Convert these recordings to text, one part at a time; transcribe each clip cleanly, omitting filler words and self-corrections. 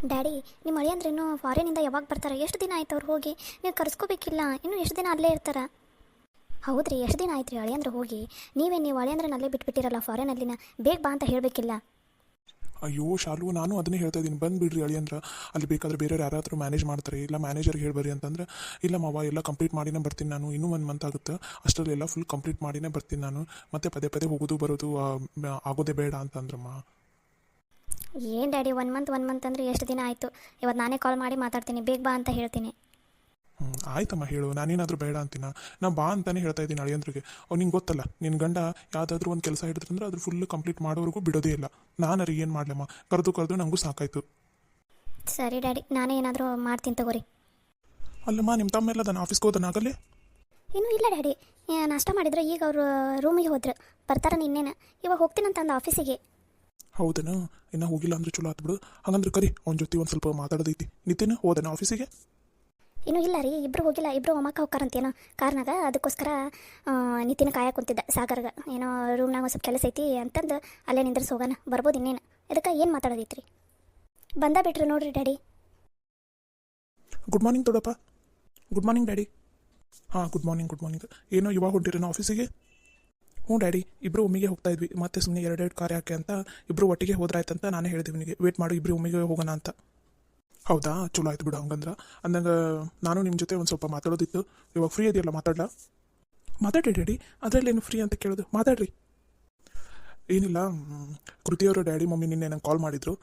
Daddy, ನಿಮ್ಮ ಅಳಿ ಅಂದ್ರೆ ಇನ್ನೂ ಫಾರಿನಿಂದ ಯಾವಾಗ ಬರ್ತಾರೆ? ಎಷ್ಟು ದಿನ ಆಯ್ತು ಅವ್ರು ಹೋಗಿ? ನೀವು ಕರೆಸ್ಕೋಬೇಕಿಲ್ಲ, ಇನ್ನೂ ಎಷ್ಟು ದಿನ ಅಲ್ಲೇ ಇರ್ತಾರೆ? ಹೌದ್ರಿ, ಎಷ್ಟು ದಿನ ಆಯ್ತು ರೀ ಅಳಿ ಅಂದ್ರೆ ಹೋಗಿ? ನೀವು ಅಳಿ ಅಂದ್ರೆ ಅಲ್ಲೇ ಬಿಟ್ಬಿಟ್ಟಿರಲ್ಲ ಫಾರಿನಲ್ಲಿನ, ಬೇಗ ಬಾ ಅಂತ ಹೇಳಬೇಕಿಲ್ಲ? ಅಯ್ಯೋ ಶಾಲು, ನಾನು ಅದನ್ನೇ ಹೇಳ್ತಾ ಇದ್ದೀನಿ, ಬಂದು ಬಿಡ್ರಿ ಅಳಿ ಅಂದ್ರೆ ಅಲ್ಲಿ ಬೇಕಾದ್ರೆ ಬೇರೆಯವ್ರು ಯಾರಾದರೂ ಮ್ಯಾನೇಜ್ ಮಾಡ್ತಾರೆ, ಇಲ್ಲ ಮ್ಯಾನೇಜರ್ಗೆ ಹೇಳ್ಬರಿ ಅಂತಂದ್ರೆ, ಇಲ್ಲ ಮಾವ ಎಲ್ಲ ಕಂಪ್ಲೀಟ್ ಮಾಡಿನೇ ಬರ್ತೀನಿ ನಾನು, ಇನ್ನೂ 1 ಮಂತ್ ಆಗುತ್ತೆ, ಅಷ್ಟರಲ್ಲೆಲ್ಲ ಫುಲ್ ಕಂಪ್ಲೀಟ್ ಮಾಡಿನೇ ಬರ್ತೀನಿ ನಾನು, ಮತ್ತೆ ಪದೇ ಪದೇ ಹೋಗೋದು ಬರೋದು ಆಗೋದೇ ಬೇಡ ಅಂತಂದ್ರಮ್ಮ. ಏನು ಡ್ಯಾಡಿ, 1 ಮಂತ್ ಅಂದರೆ ಎಷ್ಟು ದಿನ ಆಯಿತು? ಇವತ್ತು ನಾನೇ ಕಾಲ್ ಮಾಡಿ ಮಾತಾಡ್ತೀನಿ, ಬೇಗ ಬಾ ಅಂತ ಹೇಳ್ತೀನಿ. ಆಯ್ತಮ್ಮ ಹೇಳು, ನಾನೇನಾದರೂ ಬೇಡ ಅಂತೀನ? ನಾ ಬಾ ಅಂತಾನೆ ಹೇಳ್ತಾ ಇದ್ದೀನಿ ಅಳಿಯಂದ್ರಿಗೆ. ನಿಂಗೆ ಗೊತ್ತಲ್ಲ, ನಿನ್ನ ಗಂಡ ಯಾವುದಾದ್ರೂ ಒಂದು ಕೆಲಸ ಹಿಡಿದ್ರಂದ್ರೆ ಅದ್ರ ಫುಲ್ ಕಂಪ್ಲೀಟ್ ಮಾಡೋವರೆಗೂ ಬಿಡೋದೇ ಇಲ್ಲ. ನಾನರಿ ಏನು ಮಾಡಲಮ್ಮ, ಕರೆದು ನನಗೂ ಸಾಕಾಯ್ತು. ಸರಿ ಡ್ಯಾಡಿ, ನಾನೇ ಏನಾದರೂ ಮಾಡ್ತೀನಿ ತಗೋರಿ. ಅಲ್ಲಮ್ಮ, ನಿಮ್ಮ ತಮ್ಮ ಎಲ್ಲ ಅದನ್ನು ಆಫೀಸ್ಗೆ ಹೋದನಾಗಲೇ? ಇನ್ನೂ ಇಲ್ಲ ಡ್ಯಾಡಿ, ನಾಷ್ಟ ಮಾಡಿದ್ರೆ ಈಗ ಅವರು ರೂಮಿಗೆ ಹೋದ್ರು, ಬರ್ತಾರೆ ನಿನ್ನೇನ. ಇವಾಗ ಹೋಗ್ತೀನಂತಂದು ಆಫೀಸಿಗೆ. ಹೌದನ? ಇನ್ನೂ ಹೋಗಿಲ್ಲ ಅಂದ್ರೆ ಚಲೋ ಆತ್ಬಿಡು. ಹಾಗಂದ್ರೆ ಕರಿ, ಅವನ ಜೊತೆ ಒಂದು ಸ್ವಲ್ಪ ಮಾತಾಡೋದೈತಿ. ನಿತಿನ್ ಹೋದನ ಆಫೀಸಿಗೆ? ಇನ್ನೂ ಇಲ್ಲ ರೀ, ಇಬ್ಬರು ಹೋಗಿಲ್ಲ, ಇಬ್ಬರು ಒಮ್ಮಕ್ಕ ಹೋಗ್ತಾರಂತೇನೋ ಕಾರ್ನಾಗ. ಅದಕ್ಕೋಸ್ಕರ ನಿತಿನ ಕಾಯಕ್ಕೆ ಕುಂತಿದ್ದ ಸಾಗರ್ಗೆ, ಏನೋ ರೂಮ್ನಾಗ ಒಂದು ಸ್ವಲ್ಪ ಕೆಲಸ ಐತಿ ಅಂತಂದು ಅಲ್ಲೇ ನಿಂದ್ರಿಸಿ ಹೋಗೋಣ, ಬರ್ಬೋದು ಇನ್ನೇನು. ಇದಕ್ಕೆ ಏನು ಮಾತಾಡೋದೈತ್ರಿ? ಬಂದ ಬಿಟ್ರಿ ನೋಡ್ರಿ ಡ್ಯಾಡಿ. ಗುಡ್ ಮಾರ್ನಿಂಗ್ ದೊಡ್ಡಪ್ಪ. Good morning daddy. ಹಾಂ, ಗುಡ್ ಮಾರ್ನಿಂಗ್. ಏನೋ ಇವಾಗ ಹೊಂಟಿರೇನೋ ಆಫೀಸಿಗೆ? ಹ್ಞೂ ಡ್ಯಾಡಿ, ಇಬ್ಬರು ಒಮ್ಮಿಗೆ ಹೋಗ್ತಾ ಇದ್ವಿ, ಮತ್ತೆ ಸುಮ್ಮನೆ 2 ಕಾರ್ ಯಾಕೆ ಅಂತ ಇಬ್ಬರು ಒಟ್ಟಿಗೆ ಹೋದ್ರಾಯ್ತಂತ ನಾನೇ ಹೇಳಿದೆ ನಿನಗೆ, ವೇಟ್ ಮಾಡಿ ಇಬ್ಬರು ಒಮ್ಮಿಗೆ ಹೋಗೋಣ ಅಂತ. ಹೌದಾ, ಚಲೋ ಆಯ್ತು ಬಿಡು ಹಂಗಂದ್ರೆ. ಅಂದಂಗೆ ನಾನು ನಿಮ್ಮ ಜೊತೆ ಒಂದು ಸ್ವಲ್ಪ ಮಾತಾಡೋದಿತ್ತು. ಇವಾಗ ಫ್ರೀ ಇದೆಯಲ್ಲ, ಮಾತಾಡ್ಲಾ? ಮಾತಾಡ್ರಿ ಡ್ಯಾಡಿ, ಅದರಲ್ಲೇನು ಫ್ರೀ ಅಂತ ಕೇಳೋದು, ಮಾತಾಡ್ರಿ. ಏನಿಲ್ಲ, ಕೃತಿಯವರು ಡ್ಯಾಡಿ ಮಮ್ಮಿ ನಿನ್ನೆ ನಂಗೆ ಕಾಲ್ ಮಾಡಿದ್ರು.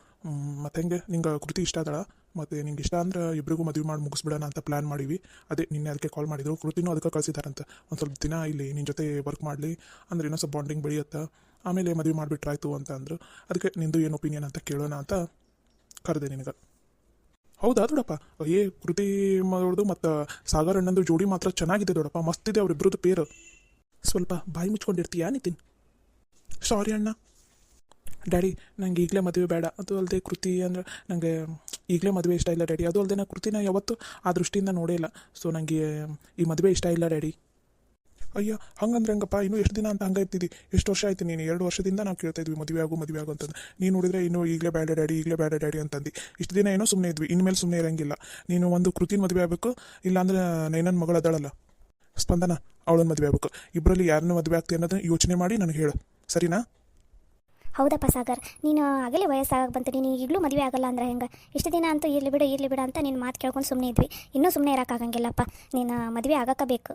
ಮತ್ತು ಹೆಂಗೆ ನಿಂಗೆ ಕೃತಿ ಇಷ್ಟ ಅದಳ, ಮತ್ತು ನಿಂಗೆ ಇಷ್ಟ ಅಂದ್ರೆ ಇಬ್ಬರಿಗೂ ಮದುವೆ ಮಾಡಿ ಮುಗಿಸ್ಬಿಡೋಣ ಅಂತ ಪ್ಲ್ಯಾನ್ ಮಾಡಿವಿ. ಅದೇ ನಿನ್ನೆ ಅದಕ್ಕೆ ಕಾಲ್ ಮಾಡಿದ್ರು. ಕೃತಿನೂ ಅದಕ್ಕೆ ಕಳಿಸಿದಾರಂತ, ಒಂದು ಸ್ವಲ್ಪ ದಿನ ಇಲ್ಲಿ ನಿನ್ನ ಜೊತೆ ವರ್ಕ್ ಮಾಡಲಿ, ಅಂದ್ರೆ ಇನ್ನೂ ಸ್ವಲ್ಪ ಬಾಂಡಿಂಗ್ ಬೆಳೆಯುತ್ತೆ, ಆಮೇಲೆ ಮದುವೆ ಮಾಡಿಬಿಟ್ರಾಯ್ತು ಅಂತ ಅಂದರು. ಅದಕ್ಕೆ ನಿಂದು ಏನು ಒಪಿನಿಯನ್ ಅಂತ ಕೇಳೋಣ ಅಂತ ಕರೆದೆ ನಿನಗೆ. ಹೌದಾ ದೊಡ್ಡಪ್ಪ? ಕೃತಿ ಮಾಡೋದು ಮತ್ತು ಸಾಗರ್ ಅಣ್ಣಂದು ಜೋಡಿ ಮಾತ್ರ ಚೆನ್ನಾಗಿದೆ ದೊಡ್ಡಪ್ಪ, ಮಸ್ತಿದೆ ಅವರಿಬ್ಬರದ್ದು ಪೇರು. ಸ್ವಲ್ಪ ಬಾಯಿ ಮುಚ್ಕೊಂಡಿರ್ತೀಯಾ ನಿತಿನ್? ಸಾರಿ ಅಣ್ಣ. ಡ್ಯಾಡಿ, ನಂಗೆ ಈಗಲೇ ಮದುವೆ ಬೇಡ, ಅದು ಅಲ್ಲದೆ ಕೃತಿ ಅಂದರೆ ನನಗೆ ಈಗಲೇ ಮದುವೆ ಇಷ್ಟ ಇಲ್ಲ ಡ್ಯಾಡಿ. ಅದು ಅಲ್ಲದೆ ನಾನು ಕೃತಿನ ಯಾವತ್ತೂ ಆ ದೃಷ್ಟಿಯಿಂದ ನೋಡೇ ಇಲ್ಲ, ಸೊ ನನಗೆ ಈ ಮದುವೆ ಇಷ್ಟ ಇಲ್ಲ ಡ್ಯಾಡಿ. ಅಯ್ಯ, ಹಂಗಂದ್ರೆ ಹಂಗಪ್ಪ, ಇನ್ನೂ ಎಷ್ಟು ದಿನ ಅಂತ ಹಂಗೆ ಇರ್ತಿದ್ದಿ? ಎಷ್ಟು ವರ್ಷ ಆಯ್ತು ನೀನು? 2 ವರ್ಷದಿಂದ ನಾವು ಕೇಳ್ತಾ ಇದ್ವಿ ಮದುವೆ ಆಗು ಅಂತಂದು. ನೀನು ನೋಡಿದ್ರೆ ಇನ್ನೂ ಈಗಲೇ ಬೇಡ ಡ್ಯಾಡಿ ಅಂತಂದು. ಇಷ್ಟು ದಿನ ಏನೋ ಸುಮ್ಮನೆ ಇದ್ವಿ, ಇನ್ಮೇಲೆ ಸುಮ್ಮನೆ ಇರೋಂಗಿಲ್ಲ. ನೀನು ಒಂದು ಕೃತಿನ ಮದುವೆ ಆಗಬೇಕು, ಇಲ್ಲಾಂದ್ರೆ ನೈನನ ಮಗಳು ಅದಳಲ್ಲ ಸ್ಪಂದನ, ಅವಳನ್ನ ಮದುವೆ ಆಗಬೇಕು. ಇಬ್ಬರಲ್ಲಿ ಯಾರನ್ನ ಮದುವೆ ಆಗ್ತಿ ಅನ್ನೋದನ್ನ ಯೋಚನೆ ಮಾಡಿ ನನಗೆ ಹೇಳು, ಸರಿನಾ? ಹೌದಪ್ಪ ಸಾಗರ್, ನೀನು ಆಗಲೇ ವಯಸ್ಸಾಗಿ ಬಂತು, ನೀನು ಈಗಲೂ ಮದುವೆ ಆಗಲ್ಲ ಅಂದ್ರೆ ಹೆಂಗೆ? ಇಷ್ಟು ದಿನ ಅಂತೂ ಇರಲಿ ಬಿಡು ಅಂತ ನಿನ್ನ ಮಾತು ಕೇಳ್ಕೊಂಡು ಸುಮ್ಮನೆ ಇದ್ವಿ. ಇನ್ನೂ ಸುಮ್ಮನೆ ಇರೋಕ್ಕಾಗಂಗಿಲ್ಲಪ್ಪ, ನೀನು ಮದುವೆ ಆಗಬೇಕು.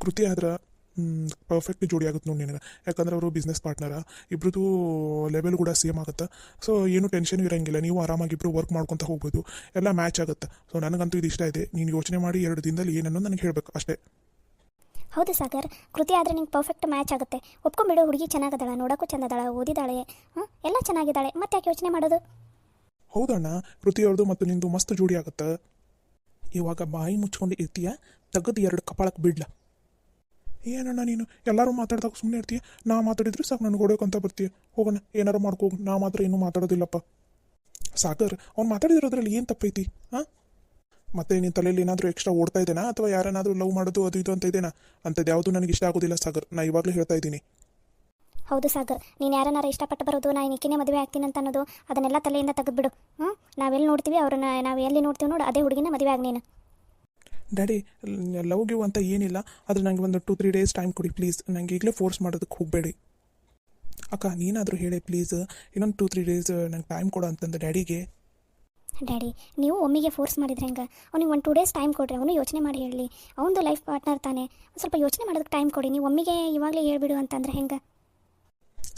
ಕೃತಿ ಆದ್ರೆ ಪರ್ಫೆಕ್ಟ್ ಜೋಡಿ ಆಗುತ್ತೆ ನೋಡಿ ನಿನಗೆ, ಯಾಕಂದ್ರೆ ಅವರು ಬಿಸ್ನೆಸ್ ಪಾರ್ಟ್ನರ, ಇಬ್ಬರದು ಲೆವೆಲ್ ಕೂಡ ಸೇಮ್ ಆಗುತ್ತೆ. ಸೊ ಏನು ಟೆನ್ಷನ್ ಇರೋಂಗಿಲ್ಲ, ನೀವು ಆರಾಮಾಗಿ ಇಬ್ಬರು ವರ್ಕ್ ಮಾಡ್ಕೊತ ಹೋಗ್ಬೋದು, ಎಲ್ಲ ಮ್ಯಾಚ್ ಆಗುತ್ತೆ. ಸೊ ನನಗಂತೂ ಇದು ಇಷ್ಟ ಇದೆ. ನೀನು ಯೋಚನೆ ಮಾಡಿ 2 ದಿನದಲ್ಲಿ ಏನನ್ನೋ ನನಗೆ ಹೇಳಬೇಕು ಅಷ್ಟೇ. ಹೌದು ಸಾಗರ್, ಕೃತಿ ಆದರೆ ನಿಂಗೆ ಪರ್ಫೆಕ್ಟ್ ಮ್ಯಾಚ್ ಆಗುತ್ತೆ. ಒಪ್ಕೊಂಡ್ಬಿಡು, ಹುಡುಗಿ ಚೆನ್ನಾಗದಾಳ, ನೋಡೋಕ್ಕೂ ಚಂದದಾಳ, ಓದಿದಾಳೆ, ಎಲ್ಲ ಚೆನ್ನಾಗಿದ್ದಾಳೆ, ಮತ್ತೆ ಯಾಕೆ ಯೋಚನೆ ಮಾಡೋದು? ಹೌದಣ್ಣ, ಕೃತಿಯವ್ರದ್ದು ಮತ್ತು ನಿಂದು ಮಸ್ತ್ ಜೋಡಿ ಆಗುತ್ತೆ. ಇವಾಗ ಬಾಯಿ ಮುಚ್ಕೊಂಡು ಇರ್ತೀಯ, ತೆಗೆದು 2 ಕಪಾಳಕ್ಕೆ ಬಿಡ್ಲ. ಏನಣ್ಣ ನೀನು ಎಲ್ಲರೂ ಮಾತಾಡ್ದಾಗ ಸುಮ್ಮನೆ ಇರ್ತೀಯ? ನಾ ಮಾತಾಡಿದ್ರೆ ಸಾಕು ನನಗೆ ಹೊಡೋಕಂತ ಬರ್ತೀಯ. ಹೋಗೋಣ, ಏನಾರು ಮಾಡ್ಕೋಗಿ, ನಾ ಮಾತ್ರ ಇನ್ನೂ ಮಾತಾಡೋದಿಲ್ಲಪ್ಪ. ಸಾಗರ್, ಅವ್ನು ಮಾತಾಡಿರೋದ್ರಲ್ಲಿ ಏನು ತಪ್ಪೈತಿ? ಹಾಂ, ಮತ್ತೆ ನಿನ್ನ ತಲೆಯಲ್ಲಿ ಏನಾದರೂ ಎಕ್ಸ್ಟ್ರಾ ಓಡ್ತಾ ಇದ್ದೇನಾ, ಅಥವಾ ಯಾರನ್ನಾದರೂ ಲವ್ ಮಾಡೋದು ಅದು ಇದು ಅಂತ ಇದೇನಾ? ಅಂಥದ್ದು ಯಾವುದು ನನಗೆ ಇಷ್ಟ ಆಗೋದಿಲ್ಲ ಸಾಗರ್, ನಾ ಇವಾಗಲೇ ಹೇಳ್ತಾ ಇದ್ದೀನಿ. ಹೌದು ಸಾಗರ್, ನೀನು ಯಾರನ್ನಾರ ಇಷ್ಟಪಟ್ಟು ಬರೋದು, ನಾನು ಈಕಿನೇ ಮದುವೆ ಆಗ್ತೀನಿ ಅಂತ ಅನ್ನೋದು, ಅದನ್ನೆಲ್ಲ ತಲೆಯಿಂದ ತೆಗೆದುಬಿಡು. ನಾವೆಲ್ಲಿ ನೋಡ್ತೀವಿ ಅವ್ರನ್ನ, ನಾವು ಎಲ್ಲಿ ನೋಡ್ತೀವಿ ನೋಡು, ಅದೇ ಹುಡುಗಿನ ಮದುವೆ ಆಗಿ ನೀನು. ಡ್ಯಾಡಿ, ಲವ್ ಗಿವ್ ಅಂತ ಏನಿಲ್ಲ, ಆದರೆ ನನಗೆ ಒಂದು 2-3 ಡೇಸ್ ಟೈಮ್ ಕೊಡಿ ಪ್ಲೀಸ್. ನನಗೆ ಈಗಲೇ ಫೋರ್ಸ್ ಮಾಡೋದಕ್ಕೆ ಹೋಗಬೇಡಿ. ಅಕ್ಕ, ನೀನಾದರೂ ಹೇಳಿ ಪ್ಲೀಸ್, ಇನ್ನೊಂದು 2-3 ಡೇಸ್ ನಂಗೆ ಟೈಮ್ ಕೊಡು ಅಂತಂದು ಡ್ಯಾಡಿಗೆ. ಡ್ಯಾಡಿ, ನೀವು ಒಮ್ಮಿಗೆ ಫೋರ್ಸ್ ಮಾಡಿದ್ರೆ ಹೆಂಗೆ? ಅವ್ನಿಗೆ 1-2 ಡೇಸ್ ಟೈಮ್ ಕೊಡ್ರಿ, ಅವನು ಯೋಚನೆ ಮಾಡಿ ಹೇಳಿ. ಅವನದು ಲೈಫ್ ಪಾರ್ಟ್ನರ್ ತಾನೆ, ಒಂದು ಸ್ವಲ್ಪ ಯೋಚನೆ ಮಾಡೋದಕ್ಕೆ ಟೈಮ್ ಕೊಡಿ. ನೀವು ಒಮ್ಮಿಗೆ ಇವಾಗಲೇ ಹೇಳ್ಬಿಡು ಅಂತಂದ್ರೆ ಹೆಂಗೆ?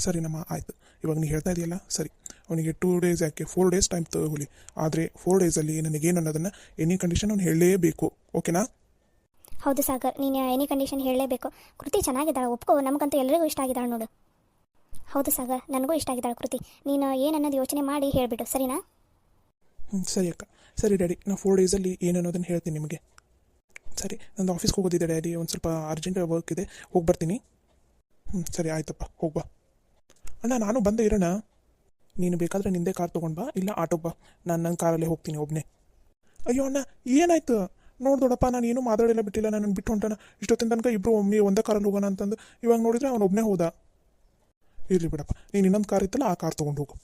ಸರಿನಮ್ಮ, ಆಯಿತು. ಇವಾಗ ನೀನು ಹೇಳ್ತಾ ಇದೆಯಲ್ಲ, ಸರಿ. ಅವನಿಗೆ 2 ಡೇಸ್ ಯಾಕೆ 4 ಡೇಸ್ ಟೈಮ್ ತಗೊಳ್ಳಿ, ಆದರೆ 4 ಡೇಸಲ್ಲಿ ನನಗೇನು ಅನ್ನೋದನ್ನು ಎನಿ ಕಂಡೀಷನ್ ಅವ್ನು ಹೇಳಲೇಬೇಕು, ಓಕೆನಾ? ಹೌದು ಸಾಗರ್, ನೀನು ಎನಿ ಕಂಡೀಷನ್ ಹೇಳಲೇಬೇಕು. ಕೃತಿ ಚೆನ್ನಾಗಿದ್ದಾಳೆ, ಒಪ್ಕೋ, ನಮಗಂತೂ ಎಲ್ಲರಿಗೂ ಇಷ್ಟ ಆಗಿದ್ದಾಳೆ ನೋಡು. ಹೌದು ಸಾಗರ್, ನನಗೂ ಇಷ್ಟ ಆಗಿದ್ದಾಳೆ ಕೃತಿ. ನೀನು ಏನನ್ನೋದು ಯೋಚನೆ ಮಾಡಿ ಹೇಳಿಬಿಡು, ಸರಿನಾ? ಸರಿ ಅಕ್ಕ. ಸರಿ ಡ್ಯಾಡಿ, ನಾನು 4 ಡೇಸಲ್ಲಿ ಏನು ಅನ್ನೋದನ್ನು ಹೇಳ್ತೀನಿ ನಿಮಗೆ. ಸರಿ, ನಂದು ಆಫೀಸ್ಗೆ ಹೋಗೋದಿದೆ ಡ್ಯಾಡಿ, ಒಂದು ಸ್ವಲ್ಪ ಅರ್ಜೆಂಟ್ ವರ್ಕ್ ಇದೆ, ಹೋಗಿ ಬರ್ತೀನಿ. ಸರಿ ಆಯ್ತಪ್ಪ, ಹೋಗ್ಬಾ. ಅಣ್ಣ, ನಾನು ಬಂದೆ ಇರೋಣ. ನೀನು ಬೇಕಾದರೆ ನಿಂದೇ ಕಾರ್ ತೊಗೊಂಡು ಬಾ, ಇಲ್ಲ ಆಟೋಗೆ ಬಾ, ನಾನು ನನ್ನ ಕಾರಲ್ಲೇ ಹೋಗ್ತೀನಿ ಒಬ್ಬನೇ. ಅಯ್ಯೋ ಅಣ್ಣ, ಏನಾಯ್ತು ನೋಡ್ದೋಡಪ್ಪ, ನಾನು ಏನೂ ಮಾತಾಡಿಲ್ಲ ಬಿಟ್ಟಿಲ್ಲ, ನಾನು ಬಿಟ್ಟು ಹೊಂಟಾನ. ಇಷ್ಟೊತ್ತಿನ ತನಕ ಇಬ್ಬರು ಒಮ್ಮೆ ಒಂದೇ ಕಾರಲ್ಲಿ ಹೋಗೋಣ ಅಂತಂದು, ಇವಾಗ ನೋಡಿದ್ರೆ ಅವನು ಒಬ್ಬನೇ ಹೋದ. ಇರಲಿ ಬಿಡಪ್ಪ, ನೀನು ಇನ್ನೊಂದು ಕಾರ್ ಇತ್ತಲ್ಲ, ಆ ಕಾರ್ ತೊಗೊಂಡು ಹೋಗು.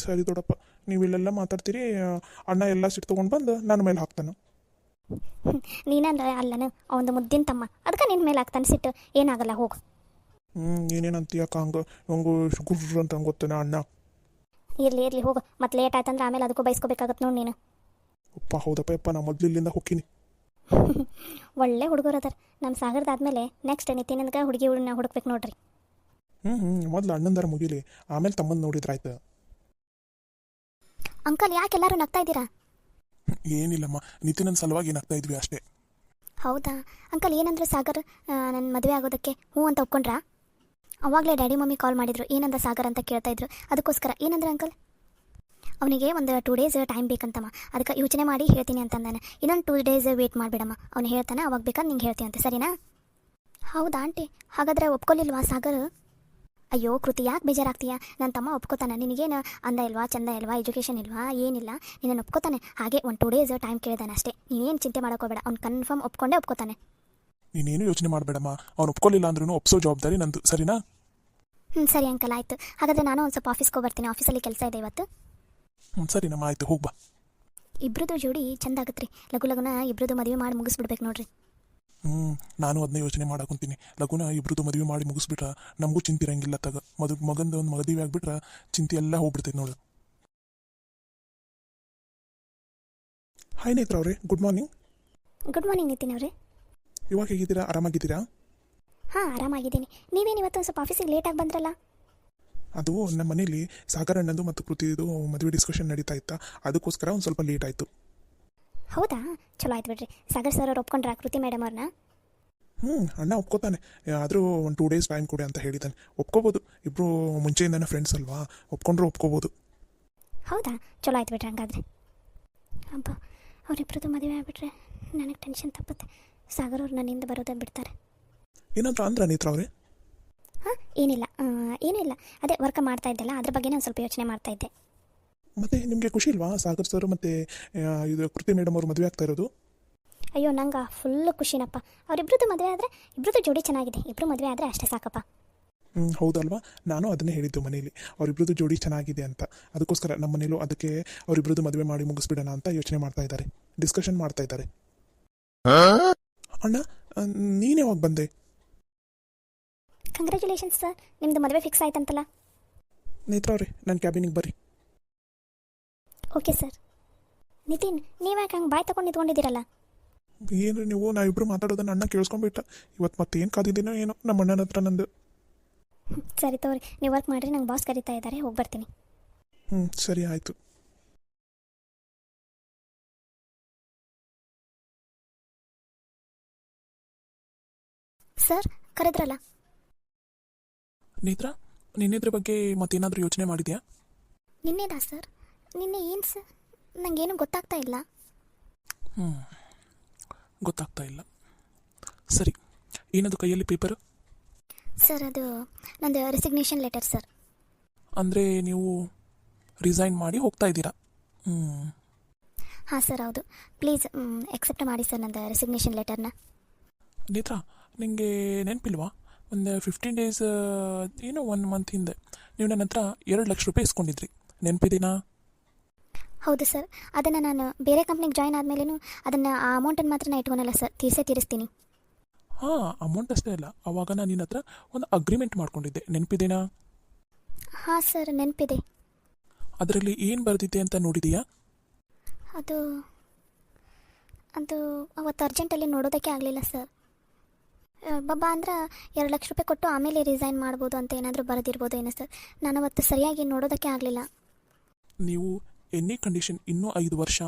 ಸರಿ ದೊಡ್ಡಪ್ಪ, ನೀವು ಇಲ್ಲೆಲ್ಲ ಮಾತಾಡ್ತೀರಿ ಅಣ್ಣ ಎಲ್ಲ ಸಿಟ್ಟು ತೊಗೊಂಡು ಬಂದು ನನ್ನ ಮೇಲೆ ಹಾಕ್ತಾನೆ. ನೀನಂದ್ರೆ ಅಲ್ಲನು ಅವನು ಮುದ್ದಿನ ತಮ್ಮ ಅದಕ್ಕೆ ನಿನ್ನ ಮೇಲೆ ಆಗ್ತಾನೆ ಸಿಟ್ಟು. ಏನಾಗಲ್ಲ ಹೋಗು. ಏನೇನು ಅಂತೀಯಕ್ಕ ಹಂಗೆ ಹಂಗೆ ಗುರ್ರ ಅಂತ ಗೊತ್ತೇನೆ ಅಣ್ಣ. ಇರಲಿ ಹೋಗು. ಮತ್ತೆ ಲೇಟ್ ಆಯ್ತಂದ್ರೆ ಆಮೇಲೆ ಅದಕ್ಕೂ ಬೈಸ್ಕೋಬೇಕಾಗತ್ತೆ ನೋಡಿ ನೀನು. ಅಪ್ಪ ಹೌದಪ್ಪ ಯಪ್ಪ, ನಾ ಮೊದಲು ಇಲ್ಲಿಂದ ಹೋಗ್ತೀನಿ. ಒಳ್ಳೆ ಹುಡುಗರು ಅದಾರ. ನಮ್ಮ ಸಾಗರದಾದ್ಮೇಲೆ ನೆಕ್ಸ್ಟ್ ನಿತಿನನ್ಗೆ ಹುಡುಗಿನ ಹುಡುಕ್ಬೇಕು ನೋಡ್ರಿ. ಮೊದಲು ಅಣ್ಣಂದಾರ ಮುಗಿಲಿ, ಆಮೇಲೆ ತಮ್ಮನ ನೋಡಿದ್ರಾಯ್ತು. ಅಂಕಲ್ ಯಾಕೆ ಎಲ್ಲರೂ ನಗ್ತಾ ಇದ್ದೀರಾ? ಏನಿಲ್ಲಮ್ಮ, ನಿತಿನನ ಸಲುವಾಗಿ ಏನಾಗ್ತಾ ಇದ್ವಿ ಅಷ್ಟೇ. ಹೌದಾ ಅಂಕಲ್, ಏನಂದ್ರೆ ಸಾಗರ್ ನನ್ನ ಮದುವೆ ಆಗೋದಕ್ಕೆ ಹ್ಞೂ ಅಂತ ಒಪ್ಕೊಂಡ್ರಾ? ಅವಾಗಲೇ ಡ್ಯಾಡಿ ಮಮ್ಮಿ ಕಾಲ್ ಮಾಡಿದ್ರು, ಏನಂದ ಸಾಗರ್ ಅಂತ ಕೇಳ್ತಾ ಇದ್ರು. ಅದಕ್ಕೋಸ್ಕರ ಏನಂದ್ರೆ ಅಂಕಲ್ ಅವನಿಗೆ ಒಂದು 2 days ಟೈಮ್ ಬೇಕಂತಮ್ಮ. ಅದಕ್ಕೆ ಯೋಚನೆ ಮಾಡಿ ಹೇಳ್ತೀನಿ ಅಂತಂದಾನೆ. ಇನ್ನೊಂದು 2 days ವೇಟ್ ಮಾಡಿಬಿಡಮ್ಮ, ಅವ್ನು ಹೇಳ್ತಾನೆ, ಅವಾಗ ಬೇಕಾದ್ರೆ ನಿಂಗೆ ಹೇಳ್ತೀನಿ ಅಂತ. ಸರಿನಾ? ಹೌದಾ ಆಂಟಿ, ಹಾಗಾದರೆ ಒಪ್ಕೊಲಿಲ್ವಾ ಸಾಗರ್? ಅಯ್ಯೋ ಕೃತಿ, ಯಾಕೆ ಬೇಜಾರಾಗ್ತೀಯ? ನನ್ನ ತಮ್ಮ ಒಪ್ಕೋತಾನೆ. ನಿನಗೇನು ಅಂದ ಇಲ್ವಾ, ಚಂದ ಇಲ್ವಾ, ಎಜುಕೇಷನ್ ಇಲ್ವಾ, ಏನಿಲ್ಲ, ನಿನ್ನನ್ನು ಒಪ್ಕೋತಾನೆ. ಹಾಗೆ ಒಂದು 2 days ಟೈಮ್ ಕೇಳಿದಾನೆ ಅಷ್ಟೇ. ನೀನೇನು ಚಿಂತೆ ಮಾಡೋಕೋಬೇಡ, ಅವ್ನು ಕನ್ಫರ್ಮ್ ಒಪ್ಕೊಂಡೇ ಒಪ್ಕೋತಾನೆ. ನೀನೇನು ಯೋಚನೆ ಮಾಡಬೇಡಮ್ಮ, ಅವ್ನು ಒಪ್ಕೊಳ್ಳಿಲ್ಲ ಅಂದ್ರೂ ಒಪ್ಸೋ ಜವಾಬ್ದಾರಿ ನಂದು. ಸರಿನಾ? ಸರಿ ಅಂಕಲ್, ಆಯಿತು. ಹಾಗಾದರೆ ನಾನು ಒಂದು ಸ್ವಲ್ಪ ಆಫೀಸ್ಗೆ ಹೋಗ್ಬರ್ತೀನಿ, ಆಫೀಸಲ್ಲಿ ಕೆಲಸ ಇದೆ ಇವತ್ತು. ಸರಿನಮ್ಮ, ಆಯಿತು, ಹೋಗ್ಬಾ. ಇಬ್ರದ್ದು ಜೋಡಿ ಚಂದ ಆಗತ್ರಿ. ಲಗುನ ಇಬ್ರದ್ದು ಮದುವೆ ಮಾಡಿ ಮುಗಿಸ್ಬಿಡ್ಬೇಕು ನೋಡ್ರಿ. ನಾನು ಅದನ್ನ ಯೋಚನೆ ಮಾಡಕೊಂತೀನಿ. ಲಗುನ ಇಬ್ರದ್ದು ಮದುವೆ ಮಾಡಿ ಮುಗಿಸ್ಬಿಟ್ರೆ ನಮಗೂ ಚಿಂತೆ ಇರಂಗಿಲ್ಲ. ತಗ ಮಗಂದು ಒಂದು ಮದುವೆ ಆಗಿಬಿಟ್ರೆ ಚಿಂತೆ ಎಲ್ಲ ಹೋಗ್ಬಿಡ್ತೈತೆ ನೋಡು. ಹಾಯ್ ನೇತ್ರ ಅವರೇ, good morning. Good morning Nitin ಅವರೇ. ಇವಾಗ ಹೇಗಿದ್ದೀರಾ? ಆರಾಮಾಗಿದ್ದೀರಾ? ಹಾಂ ಆರಾಮಾಗಿದ್ದೀನಿ. ನೀವೇನು ಇವತ್ತು ಒಂದು ಸ್ವಲ್ಪ ಆಫೀಸಿಗೆ ಲೇಟಾಗಿ ಬಂದ್ರಲ್ಲ? ಅದು ನಮ್ಮ ಮನೇಲಿ ಸಾಗರ್ ಅಣ್ಣಂದು ಮತ್ತು ಕೃತಿದು ಮದುವೆ ಡಿಸ್ಕಷನ್ ನಡೀತಾ ಇತ್ತಾ, ಅದಕ್ಕೋಸ್ಕರ ಒಂದು ಸ್ವಲ್ಪ ಲೇಟ್ ಆಯಿತು. ಹೌದಾ, ಚಲೋ ಆಯ್ತು ಬಿಡ್ರಿ. ಸಾಗರ್ ಸರ್ ಅವ್ರು ಒಪ್ಕೊಂಡ್ರಾ ಕೃತಿ ಮೇಡಮ್ ಅವ್ರನ್ನ? ಅಣ್ಣ ಒಪ್ಕೋತಾನೆ, ಆದರೂ ಒಂದು 2 days ಟೈಮ್ ಕೊಡಿ ಅಂತ ಹೇಳಿದ್ದಾನೆ. ಒಪ್ಕೋಬೋದು, ಇಬ್ಬರು ಮುಂಚೆಯಿಂದನೇ ಫ್ರೆಂಡ್ಸ್ ಅಲ್ವಾ, ಒಪ್ಕೊಂಡ್ರೆ ಒಪ್ಕೋಬೋದು. ಹೌದಾ, ಚಲೋ ಆಯ್ತು ಬಿಡ್ರಿ. ಹಂಗಾದ್ರೆ ಅಬ್ಬ, ಅವರಿಬ್ಬರದ್ದು ಮದುವೆ ಆಗಿಬಿಟ್ರೆ ನನಗೆ ಟೆನ್ಷನ್ ತಪ್ಪುತ್ತೆ. ಸಾಗರ್ ಅವ್ರು ನನ್ನಿಂದ ಬರೋದನ್ನು ಬಿಡ್ತಾರೆ. ಏನಾದರೂ ಅಂದ್ರೆ ನೇತ್ರ ಅವರೇ? ಹಾಂ ಏನೂ ಇಲ್ಲ. ಅದೇ ವರ್ಕ್ ಮಾಡ್ತಾ ಇದ್ದಲ್ಲ, ಅದ್ರ ಬಗ್ಗೆನೇ ಒಂದು ಸ್ವಲ್ಪ ಯೋಚನೆ ಮಾಡ್ತಾ ಇದ್ದೆ. ಮತ್ತೆ ನಿಮಗೆ ಖುಷಿ ಇಲ್ವಾ ಸಾಗರ್ ಸರ್ ಮತ್ತು ಇದು ಕೃತಿ ಮೇಡಮ್ ಅವರು ಮದುವೆ ಆಗ್ತಾ ಇರೋದು? ಅಯ್ಯೋ ನಂಗೆ ಫುಲ್ಲು ಖುಷಿನಪ್ಪ. ಅವರಿಬ್ರದ್ದು ಮದುವೆ ಆದರೆ, ಇಬ್ಬರದ್ದು ಜೋಡಿ ಚೆನ್ನಾಗಿದೆ. ಇಬ್ಬರು ಮದುವೆ ಆದರೆ ಅಷ್ಟೇ ಸಾಕಪ್ಪ. ಹೌದಲ್ವಾ, ನಾನು ಅದನ್ನೇ ಹೇಳಿದ್ದು ಮನೇಲಿ, ಅವರಿಬ್ರದ್ದು ಜೋಡಿ ಚೆನ್ನಾಗಿದೆ ಅಂತ. ಅದಕ್ಕೋಸ್ಕರ ನಮ್ಮ ಮನೇಲೂ ಅದಕ್ಕೆ ಅವರಿಬ್ರದ್ದು ಮದುವೆ ಮಾಡಿ ಮುಗಿಸ್ಬಿಡೋಣ ಅಂತ ಯೋಚನೆ ಮಾಡ್ತಾ ಇದ್ದಾರೆ, ಡಿಸ್ಕಷನ್ ಮಾಡ್ತಾ ಇದ್ದಾರೆ. ಅಣ್ಣ, ನೀನು ಯಾವಾಗ ಬಂದೆ? ಕಂಗ್ರ್ಯಾಚುಲೇಷನ್ಸ್ ಸರ್, ನಿಮ್ಮದು ಮದುವೆ ಫಿಕ್ಸ್ ಆಯ್ತಂತಲ್ಲ. ನೇತ್ರ ಅವರೇ, ನನ್ನ ಕ್ಯಾಬಿನಿಗೆ ಬರ್ರಿ. Okay sir. ನಿತಿನ್, ನೀವ್ಯಾಕೆ ಹಂಗೆ ಬಾಯ್ ತಗೊಂಡು ನಿಂತ್ಕೊಂಡಿದ್ದೀರಲ್ಲ? ಏನು ನೀವು, ನಾವಿಬ್ಬರು ಮಾತಾಡೋದನ್ನ ಅಣ್ಣ ಕೇಳಿಸ್ಕೊಂಡ್ಬಿಟ್ಟ. ಇವತ್ತು ಮತ್ತೇನು ಕಾದಿದ್ದೀನೋ ಏನೋ ನಮ್ಮ ಅಣ್ಣನ ಹತ್ರ ನಂದು. ಸರಿ ತಗೋರಿ, ನೀವು ವರ್ಕ್ ಮಾಡಿರಿ, ನಂಗೆ ಬಾಸ್ ಕರೀತಾ ಇದ್ದಾರೆ, ಹೋಗಿ ಬರ್ತೀನಿ. ಸರಿ ಆಯಿತು. ಸರ್ ಕರೆದ್ರಲ್ಲ? ನೇತ್ರ, ನಿನ್ನೆದ್ರ ಬಗ್ಗೆ ಮತ್ತೇನಾದರೂ ಯೋಚನೆ ಮಾಡಿದ್ಯಾ? ನಿನ್ನೆದಾ ಸರ್? ನಿನ್ನೆ ಏನು ಸರ್? ನನಗೇನು ಗೊತ್ತಾಗ್ತಾ ಇಲ್ಲ. ಗೊತ್ತಾಗ್ತಾ ಇಲ್ಲ. ಸರಿ, ಏನದು ಕೈಯಲ್ಲಿ ಪೇಪರು? ಸರ್ ಅದು ನಂದು ರೆಸಿಗ್ನೇಷನ್ ಲೆಟರ್ ಸರ್. ಅಂದರೆ ನೀವು ರಿಸೈನ್ ಮಾಡಿ ಹೋಗ್ತಾ ಇದ್ದೀರಾ? ಹಾಂ ಸರ್, ಹೌದು. ಪ್ಲೀಸ್ ಎಕ್ಸೆಪ್ಟ್ ಮಾಡಿ ಸರ್ ನಂದು ರೆಸಿಗ್ನೇಷನ್ ಲೆಟರ್ನ. ನೇತ್ರ, ನಿಮಗೆ ನೆನಪಿಲ್ವಾ, ಒಂದು 15 days ಏನೋ 1 month ಹಿಂದೆ ನೀವು ನನ್ನ ಹತ್ರ 2 ಲಕ್ಷ ರೂಪಾಯಿ ಇಸ್ಕೊಂಡಿದ್ರಿ, ನೆನಪಿದೀನಾ? ಹೌದು ಸರ್, ಅದನ್ನು ನಾನು ಬೇರೆ ಕಂಪ್ನಿಗೆ ಜಾಯ್ನ್ ಆದಮೇಲೇನು ಅದನ್ನು ಆ ಅಮೌಂಟನ್ನು ಮಾತ್ರ ನಾನು ಇಟ್ಕೊಳಲ್ಲ ಸರ್, ತೀರಿಸ್ತೀನಿ. ಹಾಂ, ಅಮೌಂಟ್ ಅಷ್ಟೇ ಅಲ್ಲ, ಆವಾಗ ನಾನು ನಿನ್ನ ಹತ್ರ ಒಂದು ಅಗ್ರಿಮೆಂಟ್ ಮಾಡ್ಕೊಂಡಿದ್ದೆ, ನೆನಪಿದೀನಾ? ಹಾಂ ಸರ್, ನೆನಪಿದೆ. ಅದರಲ್ಲಿ ಏನು ಬರೆದಿದ್ದೆ ಅಂತ ನೋಡಿದೀಯಾ? ಅದು ಅವತ್ತು ಅರ್ಜೆಂಟಲ್ಲಿ ನೋಡೋದಕ್ಕೆ ಆಗಲಿಲ್ಲ ಸರ್. ಬಾಬಾ ಅಂದ್ರೆ 2 ಲಕ್ಷ ರೂಪಾಯಿ ಕೊಟ್ಟು ಆಮೇಲೆ ರಿಸೈನ್ ಮಾಡ್ಬೋದು ಅಂತ ಏನಾದರೂ ಬರೆದಿರ್ಬೋದು ಏನೋ ಸರ್. ನಾನು ಅವತ್ತು ಸರಿಯಾಗಿ ನೋಡೋದಕ್ಕೆ ಆಗಲಿಲ್ಲ. ನೀವು ಎನಿ ಕಂಡೀಷನ್ ಇನ್ನೂ 5 ವರ್ಷ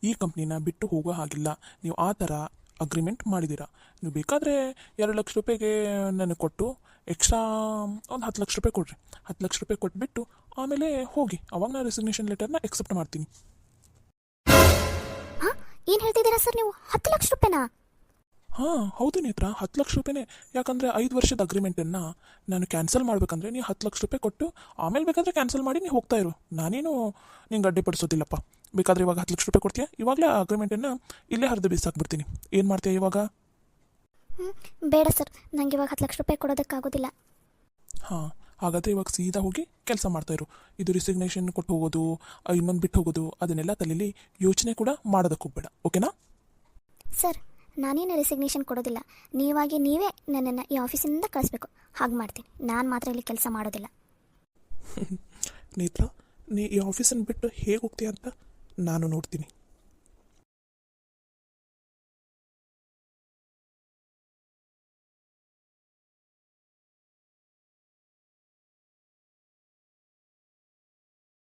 ಈ ಕಂಪ್ನಿನ ಬಿಟ್ಟು ಹೋಗೋ ಹಾಗಿಲ್ಲ. ನೀವು ಆ ಥರ ಅಗ್ರಿಮೆಂಟ್ ಮಾಡಿದ್ದೀರಾ. ನೀವು ಬೇಕಾದರೆ 2 ಲಕ್ಷ ರೂಪಾಯಿಗೆ ನನಗೆ ಕೊಟ್ಟು ಎಕ್ಸ್ಟ್ರಾ ಒಂದು 10 ಲಕ್ಷ ರೂಪಾಯಿ ಕೊಡ್ರಿ. 10 ಲಕ್ಷ ರೂಪಾಯಿ ಕೊಟ್ಬಿಟ್ಟು ಆಮೇಲೆ ಹೋಗಿ, ಅವಾಗ ನಾನು ರೆಸಿಗ್ನೇಷನ್ ಲೆಟರ್ನ ಎಕ್ಸೆಪ್ಟ್ ಮಾಡ್ತೀನಿ. ಹಾಂ, ಏನು ಹೇಳ್ತಿದ್ದೀರಾ ಸರ್ ನೀವು? 10 ಲಕ್ಷ ರೂಪಾಯಿನಾ? ಹಾಂ ಹೌದು ನೇತ್ರ, 10 ಲಕ್ಷ ರೂಪಾಯಿನೇ. ಯಾಕಂದರೆ 5 ವರ್ಷದ ಅಗ್ರಿಮೆಂಟನ್ನು ನಾನು ಕ್ಯಾನ್ಸಲ್ ಮಾಡಬೇಕಂದ್ರೆ ನೀವು 10 ಲಕ್ಷ ರೂಪಾಯಿ ಕೊಟ್ಟು ಆಮೇಲೆ ಬೇಕಾದರೆ ಕ್ಯಾನ್ಸಲ್ ಮಾಡಿ ನೀವು ಹೋಗ್ತಾ ಇರು. ನಾನೇನು ನಿಂಗೆ ಅಡ್ಡಿಪಡಿಸೋದಿಲ್ಲಪ್ಪ. ಬೇಕಾದರೆ ಇವಾಗ 10 ಲಕ್ಷ ರೂಪಾಯಿ ಕೊಡ್ತೀಯಾ, ಇವಾಗಲೇ ಅಗ್ರಿಮೆಂಟನ್ನು ಇಲ್ಲೇ ಹರಿದು ಬಿಸಾಕ್ಬಿಡ್ತೀನಿ. ಏನು ಮಾಡ್ತೀಯ ಇವಾಗ? ಬೇಡ ಸರ್, ನನಗೆ ಇವಾಗ 10 ಲಕ್ಷ ರೂಪಾಯಿ ಕೊಡೋದಕ್ಕಾಗೋದಿಲ್ಲ. ಹಾಂ, ಹಾಗಾದರೆ ಇವಾಗ ಸೀದಾ ಹೋಗಿ ಕೆಲಸ ಮಾಡ್ತಾಯಿರು. ಇದು ರಿಸಿಗ್ನೇಷನ್ ಕೊಟ್ಟು ಹೋಗೋದು, ಇನ್ನೊಂದು ಬಿಟ್ಟು ಹೋಗೋದು, ಅದನ್ನೆಲ್ಲ ತಲೆಯಲ್ಲಿ ಯೋಚನೆ ಕೂಡ ಮಾಡೋದಕ್ಕೆ ಹೋಗ್ಬೇಡ, ಓಕೆನಾ? ಸರ್, ನಾನೇನು ರೆಸಿಗ್ನೇಷನ್ ಕೊಡೋದಿಲ್ಲ. ನೀವೇ ನನ್ನನ್ನು ಈ ಆಫೀಸಿಂದ ಕಳಿಸ್ಬೇಕು. ಹಾಗೆ ಮಾಡ್ತೀನಿ. ನಾನು ಮಾತ್ರ ಇಲ್ಲಿ ಕೆಲಸ ಮಾಡೋದಿಲ್ಲ. ನೇತ್ರ, ನೀ ಈ ಆಫೀಸನ್ನು ಬಿಟ್ಟು ಹೇಗೆ ಹೋಗ್ತೀಯ ಅಂತ ನಾನು ನೋಡ್ತೀನಿ.